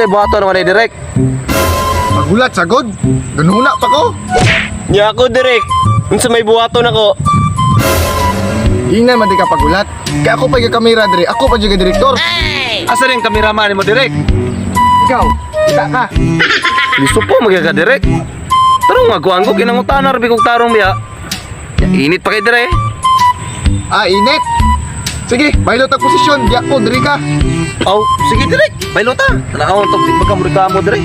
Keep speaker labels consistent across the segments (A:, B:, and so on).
A: Unsay buhaton naman ni direk?
B: Magulat sagod. Ganuna pa ko.
C: Nya ako direk. Unsa may buhaton ako?
B: Ingnan man di ka pagulat. Kaya ako pa yung kamera dire. Ako pa yung direktor.
A: Asa rin kameraman mo direk?
B: Ikaw, kita ka.
A: Gusto po magyaga direk. Tarong magkuhan ko kinangutan na rabi kong tarong biya. Ya, init pa kay dire.
B: Ah, init. Sige, bailot ang posisyon. Di ako, dire ka.
A: Aw, sige direk. Bailota. Tanakawon tog di magkamurika mo direk.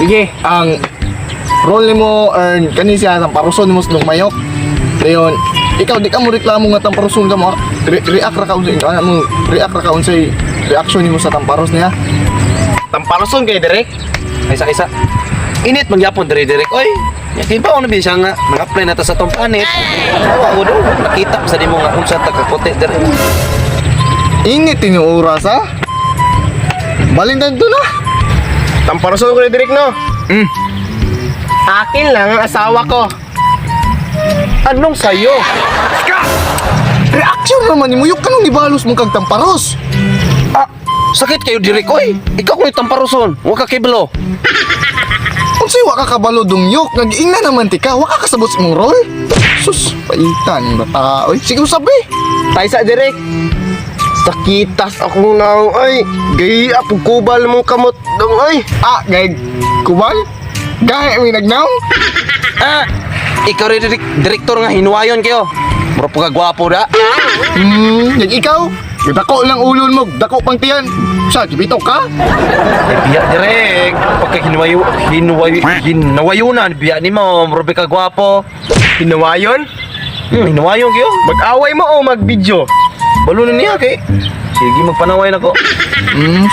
B: Sige, ang role mo earn kani siya ang paruson mo sa mayok. Dayon, ikaw di ka mo reklamo nga tamparuson ka mo. React ra ka unsay mo, react ra ka unsay reaction nimo sa tamparos niya.
C: Tamparoson kay direk.
A: Isa-isa. Init mangyapon dire direk. Oy, yakin pa ono bisa nga nag-apply na ta sa tong panit. Awa ko do, nakita sa nimo nga unsa ta ka kote dire.
B: Init ini oras ha. Balindan to na.
C: Tamparoson ko ni direk no. Akin lang ang asawa ko.
A: Anong sayo?
B: Reaction naman nimo yung kanong ibalos mo kag tamparos.
A: Ah, sakit kayo direk. Oy, ikaw ko tamparoson. Wa ka kiblo.
B: Unsay wa ka kabalo dungyok, nag-ingna naman ti ka, wa ka kasabot sa imong role. Sus, paitan bata. Oy, sige sabi.
C: Taysa direk. Sakitas ako na ay. Gay apo kubal mong kamot dong ay.
B: Ah, gay kubal. Gahe mi nagnaw.
A: Ah, ikaw rin direktor nga hinuwayon kayo. Mura po ka gwapo da.
B: Yung ikaw, dako lang ulon mo, dako pang tiyan. Sa kibito ka?
A: Biya direk. Pagka hinawayunan, biya ni mo. Mura ka gwapo.
C: Hinawayon?
A: Hinuwayon kayo.
C: Mag-away mo o mag-video?
A: Balunan niya kay. Sige, magpanaway na ko.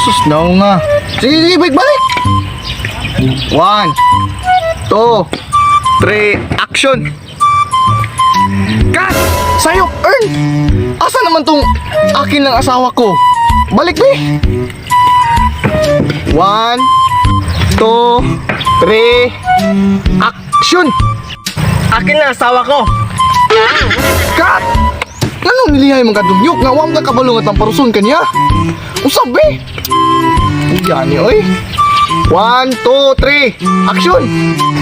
B: Sus, naw nga. Sige, sige, balik. 1, 2, 3, action! Cut! Sayop, earn! Asa naman tong akin ng asawa ko? Balik, be! 1, 2, 3, action!
C: Akin na asawa ko.
B: Cut! Anong nilihay mong kadumyok nga wam ka kabalungat ang paruson kanya? Usab, be! Uyani, oy! 1, 2, 3, action!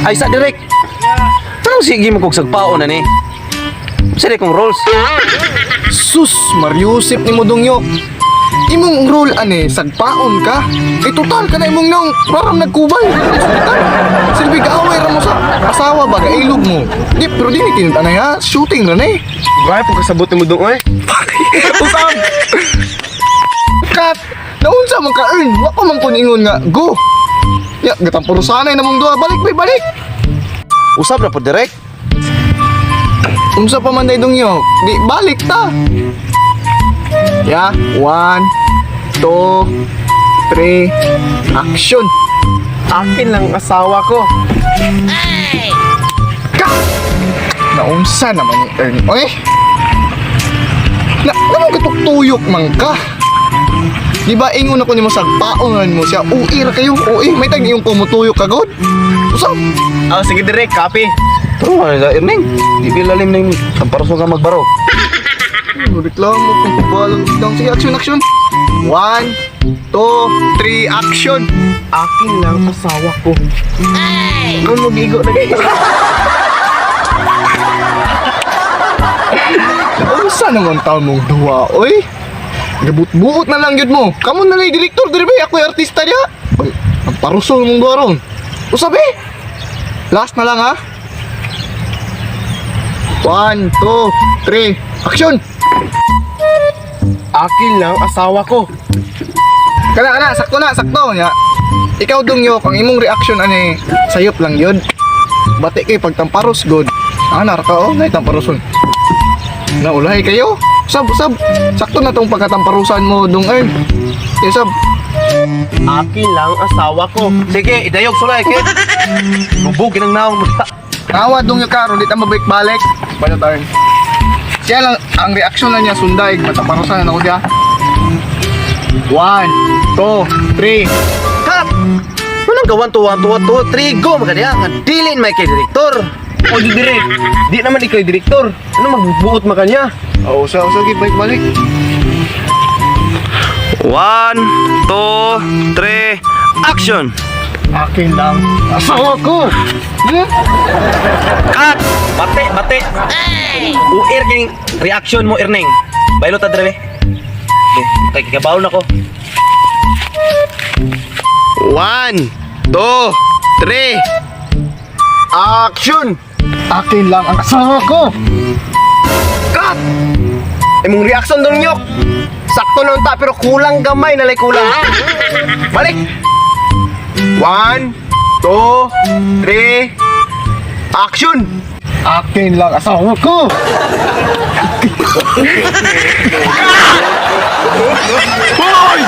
A: Ay, sa direk. Anong sige mo kong sagpao na ni? Sige kong roles.
B: Sus, Mariusip ni mo dungyok. Imong role ane, sagpaon ka. Eh total ka na imong nang parang nagkubay. Silbi ka away ra mo sa asawa ba, ilog mo. Di, pero di ni tinanay ha, shooting ra na eh.
C: Gaya po kasabot mo dong ay.
B: Usam! Kat, naunsa man ka earn, wa pa man ko ningon nga, go! Ya, gatang puro sanay namong duha, balik bay, balik!
A: Usap na po direk.
B: Unsa pa man day dungyok, di balik ta! Ya, 1, 2, 3, action!
C: Akin lang asawa ko.
B: Ka! Naunsa naman ni Ern, oy! Naman katuktuyok man ka! Di ba ingon ako nimo sagpaonan mo siya, uwi ra kayo, uwi, may tag iyong kumutuyok kagod? Usap!
C: Oh, sige direk, copy.
A: Pero nga nila, Erning. Di bilalim na yung tamparoson ka magbaro.
B: Reklamo kung pabalang lang. Sige, action, action! 1, 2, 3, action!
C: Akin lang asawa ko.
B: Ano gigo na kayo? Unsa naman taon mong duwa, oy? Gabut-buot na lang yun mo. Kamu na lang yung direktor, diri ba? Ako yung artista niya. Ang parusol mong duwa ron. O sabi? Last na lang ha? 1, 2, 3, action!
C: Akin lang asawa ko.
B: Kana, sakto na, sakto. Ya. Ikaw dungyok, ang imong reaction ani, sayop lang yun. Bati kay pagtamparos, good. Anar ka, oh, ngay tamparoson. Naulahay kayo? Sab, sakto na tong pagkatamparusan mo, dong earn. Sab.
C: Akin lang asawa ko.
A: Sige, idayog sulay, kid. Lubog, ginang naong magta.
B: Nawa dungyok ka, ron, di ta mabalik-balik. Bano turn. Siya lang, ang reaksyon na niya, sunday, matamparusan na ako siya. 1, 2, 3, cut!
A: Anong gawan to, 1, 2, 3, go, magkaniya. Nga dilin may kay direktor.
C: O dire, di naman ikaw yung direktor. Ano magbuot man kanya?
B: Oh, usa balik.
A: 1, 2, 3, action!
B: Akin lang. Asawa ko.
A: Cut! Bate! Uir king reaction mo, Erneng. Baylo ta dre. Okay, kabaw na ko.
C: 1, 2, 3, action!
B: Akin lang ang asawa ko.
C: Cut! Imong reaction doon nyok. Sakto na unta pero kulang gamay nalay kulang. Balik. 1, 2, 3, action!
B: Akin lang asawa ko.
C: Hoy!